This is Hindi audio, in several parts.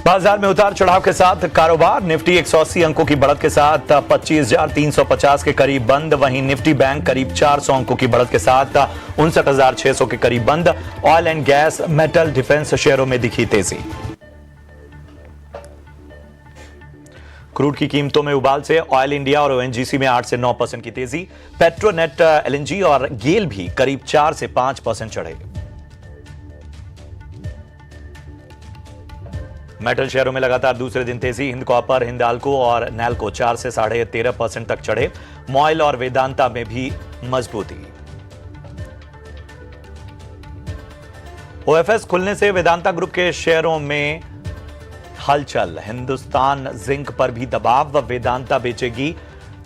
बाजार में उतार चढ़ाव के साथ कारोबार। निफ्टी 180 अंकों की बढ़त के साथ 25,350 के करीब बंद। वहीं निफ्टी बैंक करीब 400 अंकों की बढ़त के साथ 59,600 के करीब बंद। Oil and gas, metal, defence शेयरों में दिखी तेजी। क्रूड की कीमतों में उबाल से ऑयल इंडिया और ओएनजीसी में 8 से 9% की तेजी। पेट्रोनेट, एलएनजी और गेल भी करीब 4 से 5% चढ़े। मेटल शेयरों में लगातार दूसरे दिन तेजी। हिंद कॉपर, हिंदाल्को और नैल्को 4 से 13.5% तक चढ़े। मॉइल और वेदांता में भी मजबूती। ओएफएस खुलने से वेदांता ग्रुप के शेयरों में हलचल। हिंदुस्तान जिंक पर भी दबाव। वेदांता बेचेगी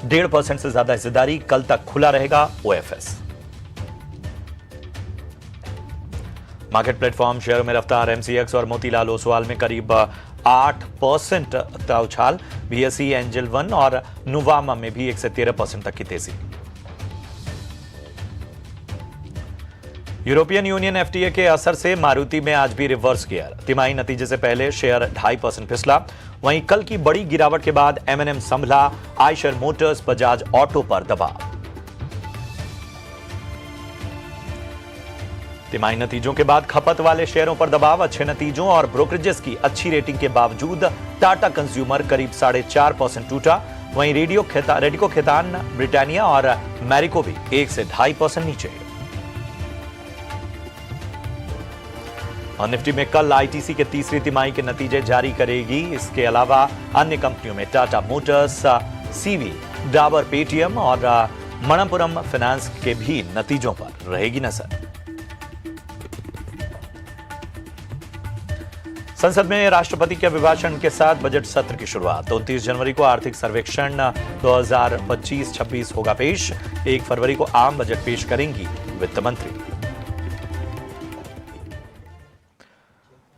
1.5% से ज्यादा हिस्सेदारी। कल तक खुला रहेगा ओएफएस। मार्केट प्लेटफॉर्म शेयरों में रफ्तार। एमसीएक्स और मोतीलाल ओसवाल में करीब 8% का उछाल। बीएसई, एंजल वन और नुवामा में भी 1 से 13% तक की तेजी। यूरोपियन यूनियन एफटीए के असर से मारुति में आज भी रिवर्स गियर। तिमाही नतीजे से पहले शेयर 2.5% फिसला। वहीं कल की बड़ी गिरावट के बाद एमएनएम संभला। आयशर मोटर्स, बजाज ऑटो पर दबाव। तिमाही नतीजों के बाद खपत वाले शेयरों पर दबाव। अच्छे नतीजों और ब्रोकरेजेस की अच्छी रेटिंग के बावजूद टाटा कंज्यूमर करीब 4.5% टूटा। वहीं रेडिको खैतान, ब्रिटानिया और मैरिको भी 1 से 2.5% नीचे। और निफ्टी में कल आईटीसी के तीसरी तिमाही के नतीजे जारी करेगी। इसके अलावा अन्य कंपनियों में Tata Motors, CV, Dabur, Paytm और मणप्पुरम फाइनेंस के भी नतीजों पर रहेगी नजर। संसद में राष्ट्रपति के अभिभाषण के साथ बजट सत्र की शुरुआत। 29 जनवरी को आर्थिक सर्वेक्षण 2025-26 होगा पेश। 1 फरवरी को आम बजट पेश करेंगी वित्त मंत्री।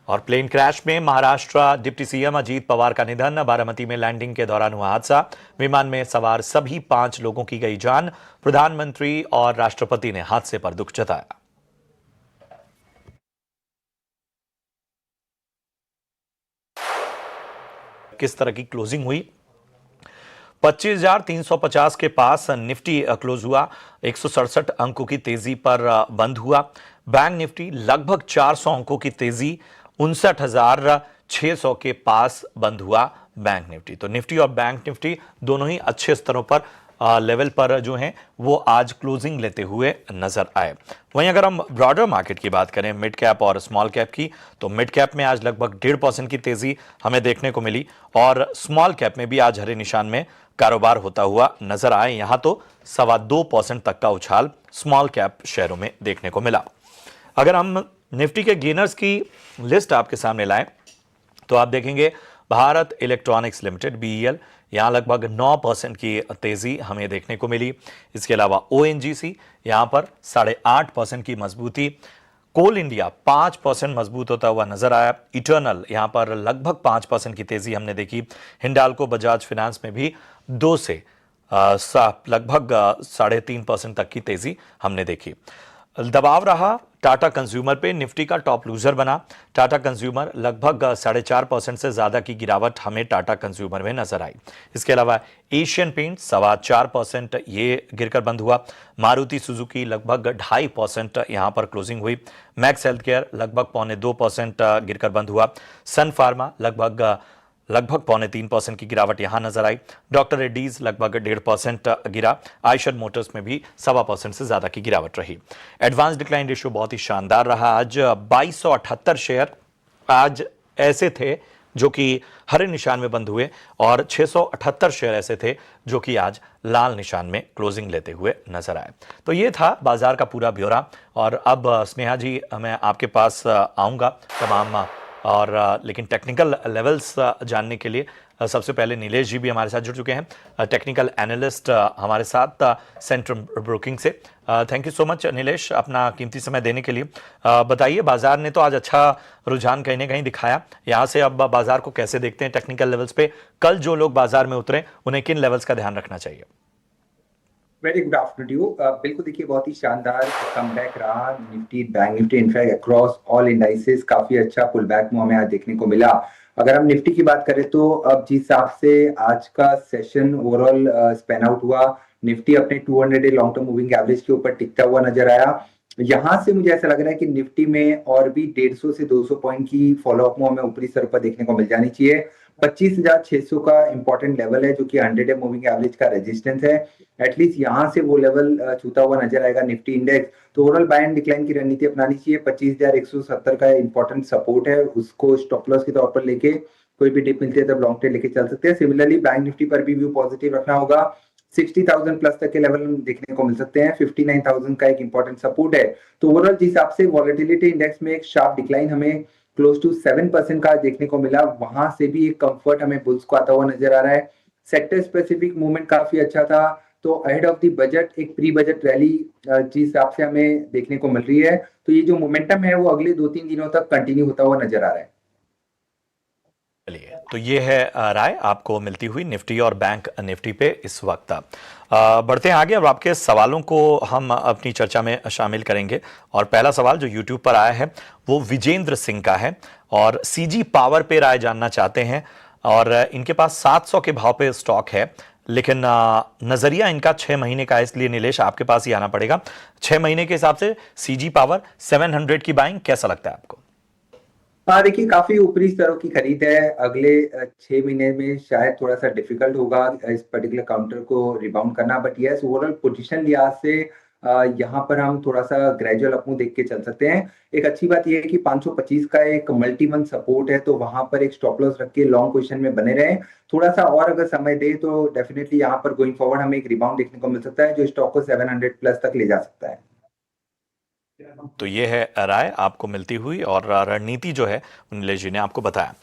और प्लेन क्रैश में महाराष्ट्र डिप्टी सीएम अजीत पवार का निधन। बारामती में लैंडिंग के दौरान हुआ हादसा। विमान में सवार सभी 5 लोगों की गई जान। प्रधानमंत्री और राष्ट्रपति ने हादसे पर दुख जताया। किस तरह की क्लोजिंग हुई? 25,350 के पास निफ्टी क्लोज हुआ। 167 अंकों की तेजी पर बंद हुआ। बैंक निफ्टी लगभग 400 अंकों की तेजी, 59,600 के पास बंद हुआ बैंक निफ्टी। तो निफ्टी और बैंक निफ्टी दोनों ही अच्छे स्तरों पर लेवल पर जो हैं वो आज क्लोजिंग लेते हुए नजर आए। वहीं अगर हम ब्रॉडर मार्केट की बात करें, मिड कैप और स्मॉल कैप की, तो मिड कैप में आज लगभग 1.5% की तेजी हमें देखने को मिली और स्मॉल कैप में भी आज हरे निशान में कारोबार होता हुआ नजर आए। यहां तो 2.25% तक का उछाल स्मॉल कैप शेयरों में देखने को मिला। अगर हम निफ्टी के गेनर्स की लिस्ट आपके सामने लाएं तो आप देखेंगे भारत इलेक्ट्रॉनिक्स लिमिटेड, बीईएल, यहां लगभग 9% की तेजी हमें देखने को मिली। इसके अलावा ओएनजीसी यहां पर 8.5% की मजबूती। कोल इंडिया 5% मजबूत होता हुआ नजर आया। इटर्नल यहां पर लगभग 5% की तेजी हमने देखी। हिंडाल्को, बजाज फाइनेंस में भी 2 से लगभग 3.5% तक की तेजी हमने देखी। दबाव रहा टाटा कंज्यूमर पे, निफ्टी का टॉप लूजर बना टाटा कंज्यूमर। लगभग 4.5% से ज्यादा की गिरावट हमें टाटा कंज्यूमर में नजर आई। इसके अलावा एशियन पेंट 4.25% ये गिरकर बंद हुआ। मारुति सुजुकी लगभग 2.5% यहां पर क्लोजिंग हुई। मैक्स हेल्थ केयर लगभग 2.25% गिरकर बंद हुआ। सन फार्मा लगभग 3.25% की गिरावट यहां नजर आई। डॉक्टर रेड्डीज लगभग 1.5% गिरा। आयशर मोटर्स में भी 2.25% से ज्यादा की गिरावट रही। एडवांस डिक्लाइन रेशियो बहुत ही शानदार रहा। आज 2278 शेयर आज ऐसे थे जो कि हरे निशान में बंद हुए और 678 शेयर ऐसे थे जो कि आज लाल निशान में क्लोजिंग लेते हुए नजर आए। तो ये था बाजार का पूरा ब्यौरा। और अब स्नेहा जी, मैं आपके पास आऊंगा तमाम और लेकिन टेक्निकल लेवल्स जानने के लिए सबसे पहले नीलेश जी भी हमारे साथ जुड़ चुके हैं, टेक्निकल एनालिस्ट हमारे साथ सेंट्रम ब्रोकिंग से। Thank you so much Nilesh, अपना कीमती समय देने के लिए। बताइए, बाजार ने तो आज अच्छा रुझान कहीं ना कहीं दिखाया। यहाँ से अब बाजार को कैसे देखते हैं टेक्निकल लेवल्स पे? कल जो लोग बाजार में उतरे उन्हें किन लेवल्स का ध्यान रखना चाहिए? Very good afternoon. बिल्कुल देखिए, बहुत ही शानदार कमबैक रहा Nifty bank Nifty, in fact across all indices काफी अच्छा पुल बैक हमें आज देखने को मिला। अगर हम निफ्टी की बात करें तो अब जिस हिसाब से आज का सेशन ओवरऑल स्पेन आउट हुआ, निफ्टी अपने 200 day long term moving average के ऊपर टिकता हुआ नजर आया। यहाँ से मुझे ऐसा लग रहा है कि निफ्टी में और भी 150 से 200 पॉइंट की फॉलोअप में हमें ऊपरी स्तर पर देखने को मिल जानी चाहिए। 25,600 का इंपॉर्टेंट लेवल है जो कि 100 डे मूविंग एवरेज का रेजिस्टेंस है। एटलीस्ट यहाँ से वो लेवल छूता हुआ नजर आएगा निफ्टी इंडेक्स, तो ओवरऑल बाय एंड डिक्लाइन की रणनीति अपनानी चाहिए। 25,170 का इंपॉर्टेंट सपोर्ट है, उसको स्टॉप लॉस के तौर पर लेके कोई भी डिप मिलती है तब लॉन्ग ट्रेड लेके चल सकते हैं। सिमिलरली बैंक निफ्टी पर भी व्यू पॉजिटिव रखना होगा। 60,000 प्लस तक के लेवल देखने को मिल सकते हैं। 59,000 का एक इंपॉर्टेंट सपोर्ट है। तो ओवरऑल जिस हिसाब से वॉलेटिलिटी इंडेक्स में एक शार्प डिक्लाइन हमें क्लोज टू 7% का देखने को मिला, वहां से भी एक कंफर्ट हमें बुल्स को आता हुआ नजर आ रहा है। सेक्टर स्पेसिफिक मूवमेंट काफी अच्छा था। तो अहेड ऑफ द बजट एक प्री बजट रैली जिस हिसाब से हमें देखने को मिल रही है, तो ये जो मोमेंटम है वो अगले 2-3 दिनों तक कंटिन्यू होता हुआ नजर आ रहा है। चलिए, तो ये है राय आपको मिलती हुई निफ्टी और बैंक निफ्टी पे इस वक्त। बढ़ते हैं आगे और आपके सवालों को हम अपनी चर्चा में शामिल करेंगे। और पहला सवाल जो यूट्यूब पर आया है वो विजेंद्र सिंह का है और सीजी पावर पे राय जानना चाहते हैं। और इनके पास 700 के भाव पे स्टॉक है, लेकिन नजरिया इनका 6 महीने का है, इसलिए नीलेश आपके पास ही आना पड़ेगा। 6 महीने के हिसाब से सीजी पावर 700 की बाइंग कैसा लगता है आपको? हाँ देखिए, काफी ऊपरी स्तरों की खरीद है। अगले 6 महीने में शायद थोड़ा सा डिफिकल्ट होगा इस पर्टिकुलर काउंटर को रिबाउंड करना, बट यस ओवरऑल पोजीशन लिहाज से यहाँ पर हम थोड़ा सा ग्रेजुअल अपमूव देख के चल सकते हैं। एक अच्छी बात यह है कि 525 का एक मल्टी मंथ सपोर्ट है, तो वहां पर एक स्टॉप लॉस रख के लॉन्ग पोजीशन में बने रहें। थोड़ा सा और अगर समय दे तो डेफिनेटली यहाँ पर गोइंग फॉरवर्ड हमें एक रिबाउंड देखने को मिल सकता है जो स्टॉक को 700 प्लस तक ले जा सकता है। तो ये है राय आपको मिलती हुई और रणनीति जो है नीलेश जी ने आपको बताया।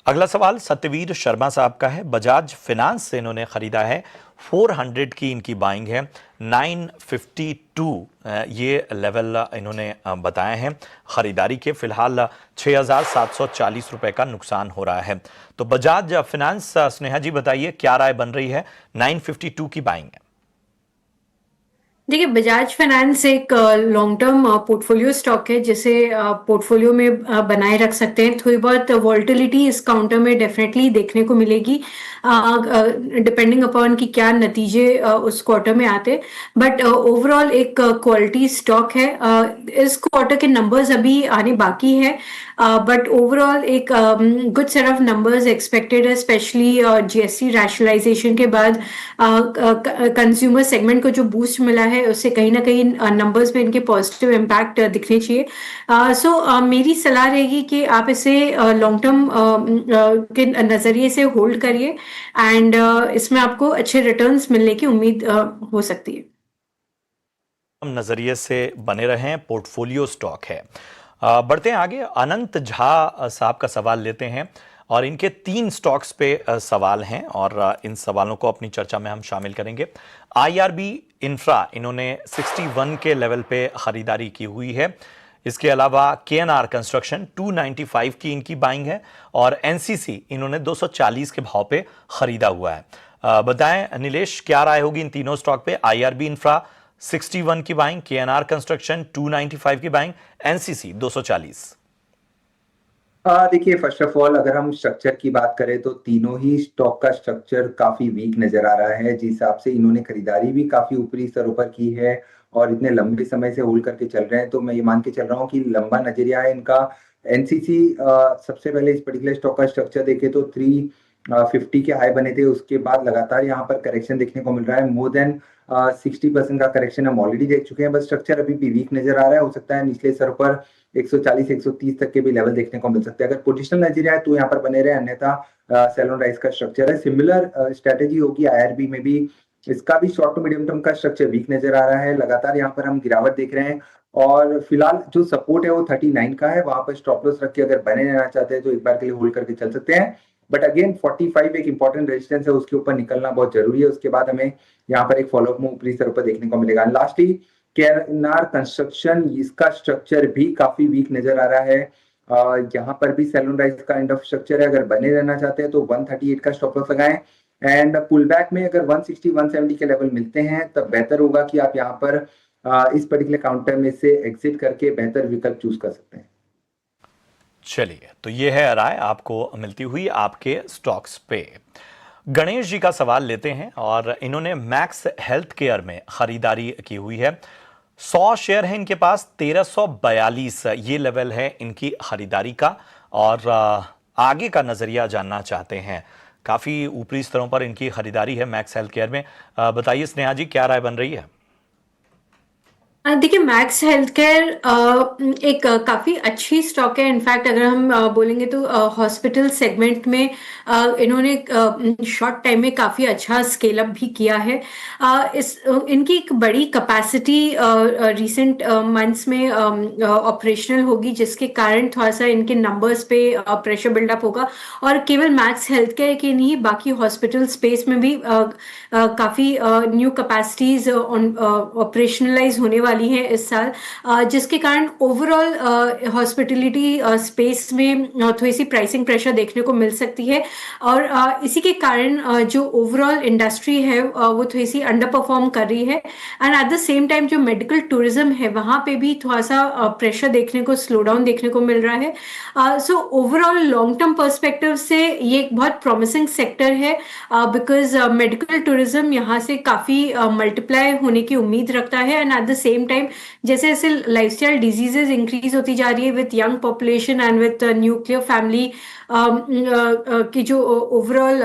अगला सवाल सत्यवीर शर्मा साहब का है। बजाज फाइनेंस से इन्होंने खरीदा है, 400 की इनकी बाइंग है, 952 ये लेवल इन्होंने बताए हैं खरीदारी के। फिलहाल 6,740 रुपए का नुकसान हो रहा है। तो बजाज फाइनेंस, स्नेहा जी बताइए क्या राय बन रही है? 952 की बाइंग है। देखिए, बजाज फाइनेंस एक लॉन्ग टर्म पोर्टफोलियो स्टॉक है जिसे पोर्टफोलियो में बनाए रख सकते हैं। थोड़ी बहुत वॉल्टिलिटी इस काउंटर में डेफिनेटली देखने को मिलेगी, डिपेंडिंग अपॉन कि क्या नतीजे उस क्वार्टर में आते। बट ओवरऑल एक क्वालिटी स्टॉक है। इस क्वार्टर के नंबर्स अभी आने बाकी है, बट ओवरऑल एक good set of numbers expected है, स्पेशली जीएसटी रैशनलाइजेशन के बाद कंज्यूमर सेगमेंट को जो बूस्ट मिला है उससे कहीं ना कहीं नंबर्स में इनके पॉजिटिव इम्पैक्ट दिखने चाहिए। सो मेरी सलाह रहेगी कि आप इसे लॉन्ग टर्म के नज़रिए से होल्ड करिए एंड इसमें आपको अच्छे रिटर्न्स मिलने की उम्मीद हो सकती है। हम नजरिए से बने रहें, पोर्टफोलियो स्टॉक है। बढ़ते हैं आगे। अनंत झा साहब का सवाल लेते हैं और इनके 3 स्टॉक्स पे सवाल हैं और इन सवालों को अपनी चर्चा में हम शामिल करेंगे। आईआरबी इंफ्रा इन्होंने 61 के लेवल पे खरीदारी की हुई है। इसके अलावा केएनआर कंस्ट्रक्शन 295 की इनकी बाइंग है और एनसीसी इन्होंने 240 के भाव पे खरीदा हुआ है। बताएं नीलेश क्या राय होगी इन तीनों स्टॉक पे? आईआरबी इंफ्रा 61 की बाइंग, केएनआर कंस्ट्रक्शन 295 की बाइंग, एनसीसी 240। देखिए, फर्स्ट ऑफ ऑल अगर हम स्ट्रक्चर की बात करें तो तीनों ही स्टॉक का स्ट्रक्चर काफी वीक नजर आ रहा है। जिस हिसाब से इन्होंने खरीदारी भी काफी ऊपरी स्तरों पर की है और इतने लंबे समय से होल्ड करके चल रहे हैं, तो मैं ये मान के चल रहा हूँ कि लंबा नजरिया है इनका। एनसीसी सबसे पहले इस पर्टिकुलर स्टॉक का स्ट्रक्चर देखे तो 350 के हाई बने थे, उसके बाद लगातार यहाँ पर करेक्शन देखने को मिल रहा है। मोर देन 60% का करेक्शन हम ऑलरेडी देख चुके हैं, बस स्ट्रक्चर अभी भी वीक नजर आ रहा है। हो सकता है निचले स्तर पर 140-130 तक के भी लेवल देखने को मिल सकते हैं। अगर पोजिशनल नजरिया है तो यहाँ पर बने रहे, अन्यथा सेल ऑन राइज का स्ट्रक्चर है। सिमिलर स्ट्रेटेजी होगी आईआरबी में भी। इसका भी शॉर्ट टू मीडियम टर्म का स्ट्रक्चर वीक नजर आ रहा है। लगातार यहाँ पर हम गिरावट देख रहे हैं और फिलहाल जो सपोर्ट है वो 39 का है। वहां पर स्टॉप लॉस रख के अगर बने रहना चाहते हैं तो एक बार के लिए होल्ड करके चल सकते हैं। बट अगेन 45 एक इंपॉर्टेंट रेजिस्टेंस है, उसके ऊपर निकलना बहुत जरूरी है। उसके बाद हमें यहाँ पर एक फॉलोअप मूव ऊपरी स्तर पर देखने को मिलेगा। लास्टली केएनआर कंस्ट्रक्शन, इसका स्ट्रक्चर भी काफी वीक नजर आ रहा है। यहाँ पर भी सेल ऑन राइज का एंड ऑफ स्ट्रक्चर है। अगर बने रहना चाहते हैं तो 138 का स्टॉप लॉस लगाएं। एंड पुल बैक में अगर 160 170 के लेवल मिलते हैं तब बेहतर होगा कि आप यहाँ पर इस पर्टिकुलर काउंटर में से एग्जिट करके बेहतर विकल्प चूज कर सकते हैं। चलिए, तो ये है राय आपको मिलती हुई आपके स्टॉक्स पे। गणेश जी का सवाल लेते हैं और इन्होंने मैक्स हेल्थ केयर में खरीदारी की हुई है। 100 शेयर है इनके पास, 1342 ये लेवल है इनकी खरीदारी का, और आगे का नजरिया जानना चाहते हैं। काफी ऊपरी स्तरों पर इनकी खरीदारी है मैक्स हेल्थ केयर में। बताइए स्नेहा जी, क्या राय बन रही है? देखिए मैक्स हेल्थ केयर एक काफ़ी अच्छी स्टॉक है। इनफैक्ट अगर हम बोलेंगे तो हॉस्पिटल सेगमेंट में इन्होंने शॉर्ट टाइम में काफ़ी अच्छा स्केल अप भी किया है। इनकी एक बड़ी कैपेसिटी रिसेंट मंथ्स में ऑपरेशनल होगी, जिसके कारण थोड़ा सा इनके नंबर्स पे प्रेशर बिल्डअप होगा। और केवल मैक्स हेल्थ केयर के नहीं, बाकी हॉस्पिटल स्पेस में भी काफ़ी न्यू कैपेसिटीज ऑपरेशनलाइज होने वाली हैं इस साल, जिसके कारण ओवरऑल हॉस्पिटलिटी स्पेस में थोड़ी सी प्राइसिंग प्रेशर देखने को मिल सकती है। और इसी के कारण जो ओवरऑल इंडस्ट्री है वो थोड़ी सी अंडर परफॉर्म कर रही है। And at the same time जो मेडिकल टूरिज्म है वहाँ पे भी थोड़ा सा प्रेशर देखने को, स्लो डाउन देखने को मिल रहा है। So overall long term perspective से ये एक बहुत प्रॉमिसिंग सेक्टर है, बिकॉज मेडिकल टूरिज्म यहाँ से काफ़ी मल्टीप्लाई होने की उम्मीद रखता है। And at the same time जैसे जैसे लाइफस्टाइल डिजीजेज इंक्रीज होती जा रही है with young population and with nuclear family की जो ओवरऑल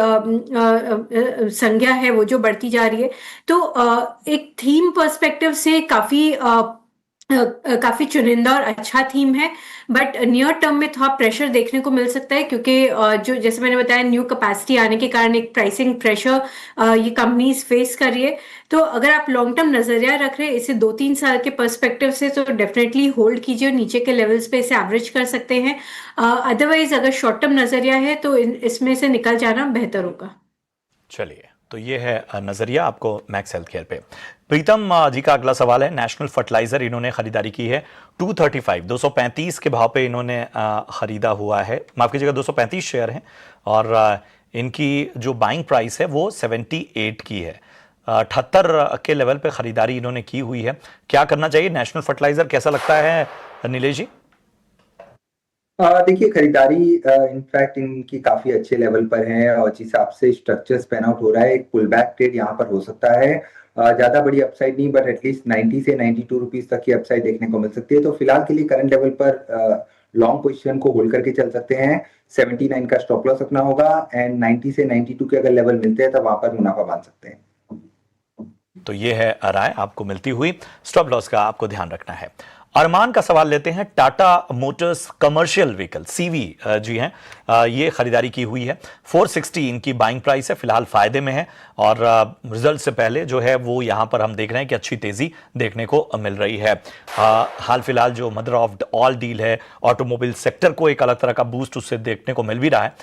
संख्या है वो जो बढ़ती जा रही है, तो एक थीम पर्सपेक्टिव से काफी चुनिंदा और अच्छा थीम है। बट नियर टर्म में थोड़ा प्रेशर देखने को मिल सकता है, क्योंकि जो जैसे मैंने बताया न्यू कैपेसिटी आने के कारण एक प्राइसिंग प्रेशर ये कंपनीज फेस कर रही है। तो अगर आप लॉन्ग टर्म नजरिया रख रहे हैं इसे 2-3 साल के पर्सपेक्टिव से, तो डेफिनेटली होल्ड कीजिए, नीचे के लेवल्स पे इसे एवरेज कर सकते हैं। अदरवाइज अगर शॉर्ट टर्म नजरिया है तो इसमें से निकल जाना बेहतर होगा। चलिए, तो ये है नजरिया आपको मैक्स हेल्थ केयर पे। प्रीतम जी का अगला सवाल है, नेशनल फर्टिलाइजर इन्होंने खरीदारी की है 235 के भाव पे इन्होंने खरीदा हुआ है, माफ कीजिएगा 235 शेयर हैं, और इनकी जो बाइंग प्राइस है वो 78 की है। 78 के लेवल पे खरीदारी इन्होंने की हुई है। क्या करना चाहिए नेशनल फर्टिलाइजर, कैसा लगता है नीलेश जी? देखिए खरीदारी इनफैक्ट इनकी काफी अच्छे लेवल पर है और जिस हिसाब से स्ट्रक्चर्स पैन आउट हो रहा है एक पुल बैक ट्रेड यहाँ पर हो सकता है। ज्यादा बड़ी अपसाइड नहीं, बट एटलीस्ट 90 से 92 रुपीज तक की अपसाइड देखने को मिल सकती है। तो फिलहाल के लिए करंट लेवल पर लॉन्ग पोजीशन को होल्ड करके चल सकते हैं। 79 का स्टॉप लॉस रखना होगा एंड 90 से 92 के अगर लेवल मिलते हैं तब वहां पर मुनाफा बांध सकते हैं। तो ये है राय आपको मिलती हुई, स्टॉप लॉस का आपको ध्यान रखना है। अरमान का सवाल लेते हैं, Tata motors commercial vehicle CV जी हैं, ये खरीदारी की हुई है 460 इनकी बाइंग प्राइस है, फिलहाल फायदे में है, और रिजल्ट से पहले जो है वो यहां पर हम देख रहे हैं कि अच्छी तेजी देखने को मिल रही है। हाल फिलहाल जो मदर ऑफ ऑल डील है, ऑटोमोबाइल सेक्टर को एक अलग तरह का बूस्ट उससे देखने को मिल भी रहा है।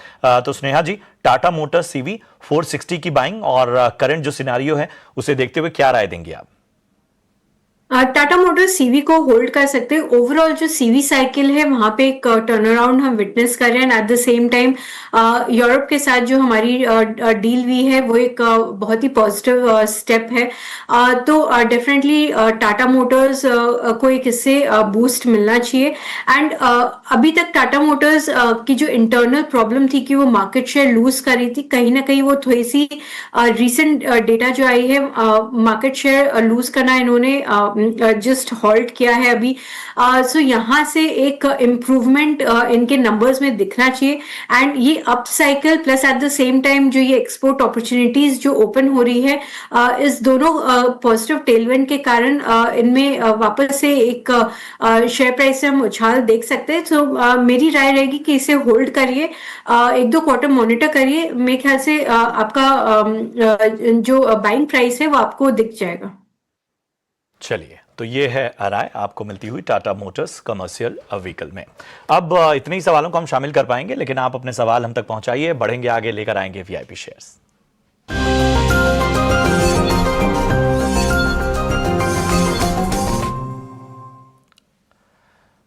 तो स्नेहा जी, टाटा मोटर्स सीवी 460 की बाइंग और करंट जो सिनेरियो है उसे देखते हुए क्या राय देंगे आप? टाटा मोटर्स सीवी को होल्ड कर सकते हैं। ओवरऑल जो सीवी साइकिल है वहां पे एक टर्न अराउंड हम विटनेस कर रहे हैं। At the same time Europe के साथ जो हमारी डील हुई है वो एक बहुत ही पॉजिटिव स्टेप है। तो डेफिनेटली टाटा मोटर्स को एक इससे बूस्ट मिलना चाहिए। एंड अभी तक टाटा मोटर्स की जो इंटरनल प्रॉब्लम थी कि वो मार्केट शेयर लूज कर रही थी, कहीं ना कहीं वो थोड़ी सी रिसेंट डेटा जो आई है मार्केट शेयर लूज करना इन्होंने जस्ट हॉल्ट किया है अभी। सो यहाँ से एक इम्प्रूवमेंट इनके नंबर्स में दिखना चाहिए। एंड ये up cycle plus at the same time जो ये एक्सपोर्ट अपॉर्चुनिटीज जो ओपन हो रही है, इस दोनों पॉजिटिव टेलविंड के कारण इनमें वापस से एक शेयर प्राइस से हम उछाल देख सकते हैं। तो मेरी राय रहेगी कि इसे होल्ड करिए, 1-2 क्वार्टर मॉनिटर करिए। मेरे ख्याल से आपका जो बाइंग प्राइस है वो आपको दिख जाएगा। चलिए, तो ये है राय आपको मिलती हुई टाटा मोटर्स कमर्शियल व्हीकल में। अब इतने ही सवालों को हम शामिल कर पाएंगे, लेकिन आप अपने सवाल हम तक पहुंचाइए, बढ़ेंगे आगे, लेकर आएंगे वीआईपी शेयर्स।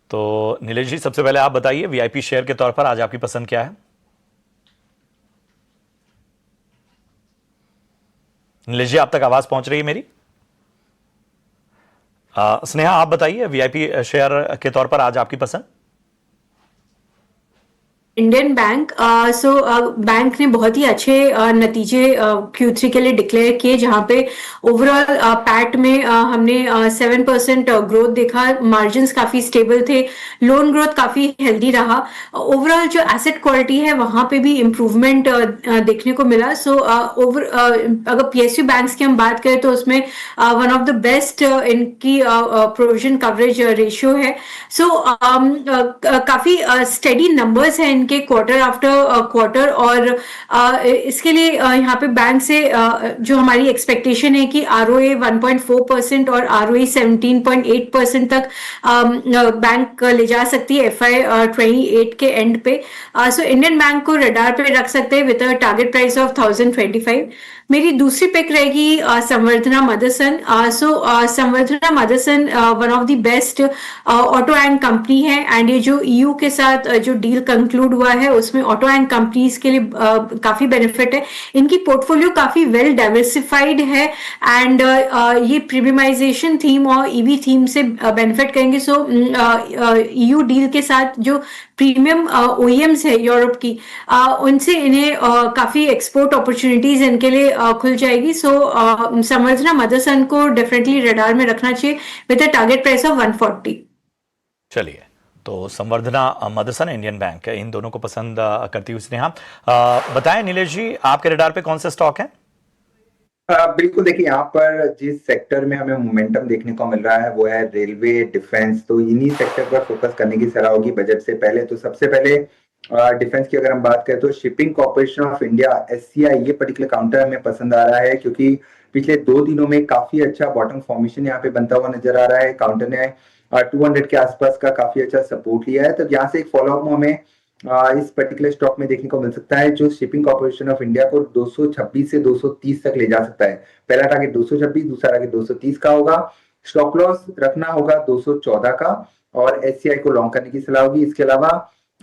तो नीलेश जी, सबसे पहले आप बताइए वीआईपी शेयर के तौर पर आज आपकी पसंद क्या है? नीलेश जी, आप तक आवाज पहुंच रही है मेरी? स्नेहा, आप बताइए, वीआईपी शेयर के तौर पर आज आपकी पसंद? इंडियन बैंक बैंक ने बहुत ही अच्छे नतीजे Q3 के लिए डिक्लेयर किए, जहां पे ओवरऑल पैट में हमने 7% ग्रोथ देखा, मार्जिन्स काफी स्टेबल थे, लोन ग्रोथ काफी हेल्दी रहा, ओवरऑल जो एसेट क्वालिटी है वहां पे भी इम्प्रूवमेंट देखने को मिला। अगर PSU बैंक्स की हम बात करें तो उसमें वन ऑफ द बेस्ट इनकी प्रोविजन कवरेज रेशियो है। काफी स्टेडी नंबर्स हैं इनके क्वार्टर आफ्टर क्वार्टर, और इसके लिए यहाँ पे बैंक से जो हमारी एक्सपेक्टेशन है कि ROA 1.4% और ROE 17.8% तक बैंक ले जा सकती है FY 28 के एंड पे। इंडियन बैंक को रडार पे रख सकते हैं with a target price of 1025। मेरी दूसरी पिक रहेगी Samvardhana Motherson. Samvardhana Motherson one of the best auto and company है, एंड ये जो EU के साथ जो डील कंक्लूड हुआ है उसमें ऑटो एंड कंपनीज के लिए काफी बेनिफिट है। इनकी पोर्टफोलियो काफी वेल डाइवर्सिफाइड है, एंड ये प्रीमियमाइजेशन थीम और EV थीम से बेनिफिट करेंगे। EU डील के साथ जो प्रीमियम OEMs है यूरोप की, उनसे इन्हें काफी एक्सपोर्ट अपॉर्चुनिटीज इनके लिए खुल जाएगी। संवर्धना मदरसन को डेफिनेटली रडार में रखना चाहिए with a target price of 140। चलिए, तो संवर्धना मदरसन, इंडियन बैंक, इन दोनों को पसंद करती हुई स्नेहा। बताएं नीलेश जी, आपके रडार पे कौन से स्टॉक हैं? बिल्कुल, देखिए यहाँ पर जिस सेक्टर में हमें मोमेंटम देखने को मिल रहा है वो है रेलवे, डिफेंस। तो इन्हीं सेक्टर पर फोकस करने की सलाह होगी बजट से पहले। तो सबसे पहले डिफेंस की अगर हम बात करें तो shipping corporation of India SCI, ये पर्टिकुलर काउंटर हमें पसंद आ रहा है, क्योंकि पिछले 2 दिनों में काफी अच्छा बॉटम फॉर्मेशन यहाँ पे बनता हुआ नजर आ रहा है। काउंटर ने 200 के आसपास का काफी अच्छा सपोर्ट लिया है, तो यहाँ से एक फॉलोअप हमें इस पर्टिकुलर स्टॉक में देखने को मिल सकता है, जो शिपिंग कॉर्पोरेशन ऑफ इंडिया को 226 से 230 तक ले जा सकता है। पहला टारगेट 226, दूसरा टारगेट 230 का होगा। स्टॉप लॉस रखना होगा 214 का, और SCI को लॉन्ग करने की सलाह होगी। इसके अलावा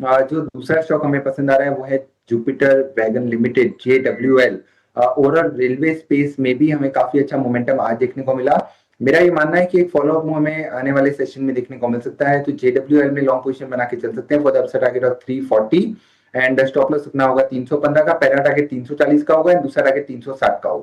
जो दूसरा स्टॉक हमें पसंद आ रहा है वो है Jupiter wagon limited, JWL। Overall railway space में भी हमें काफी अच्छा मोमेंटम आज देखने को मिला। मेरा ये मानना है कि एक फॉलोअप हमें आने वाले सेशन में देखने को मिल सकता है, तो JWL में लॉन्ग पोजीशन बना के चल सकते हैं for the upside target of 340, and stop loss रखना होगा 315 का। पहला टारगेट 340 का होगा, दूसरा टारगेट 360 का होगा।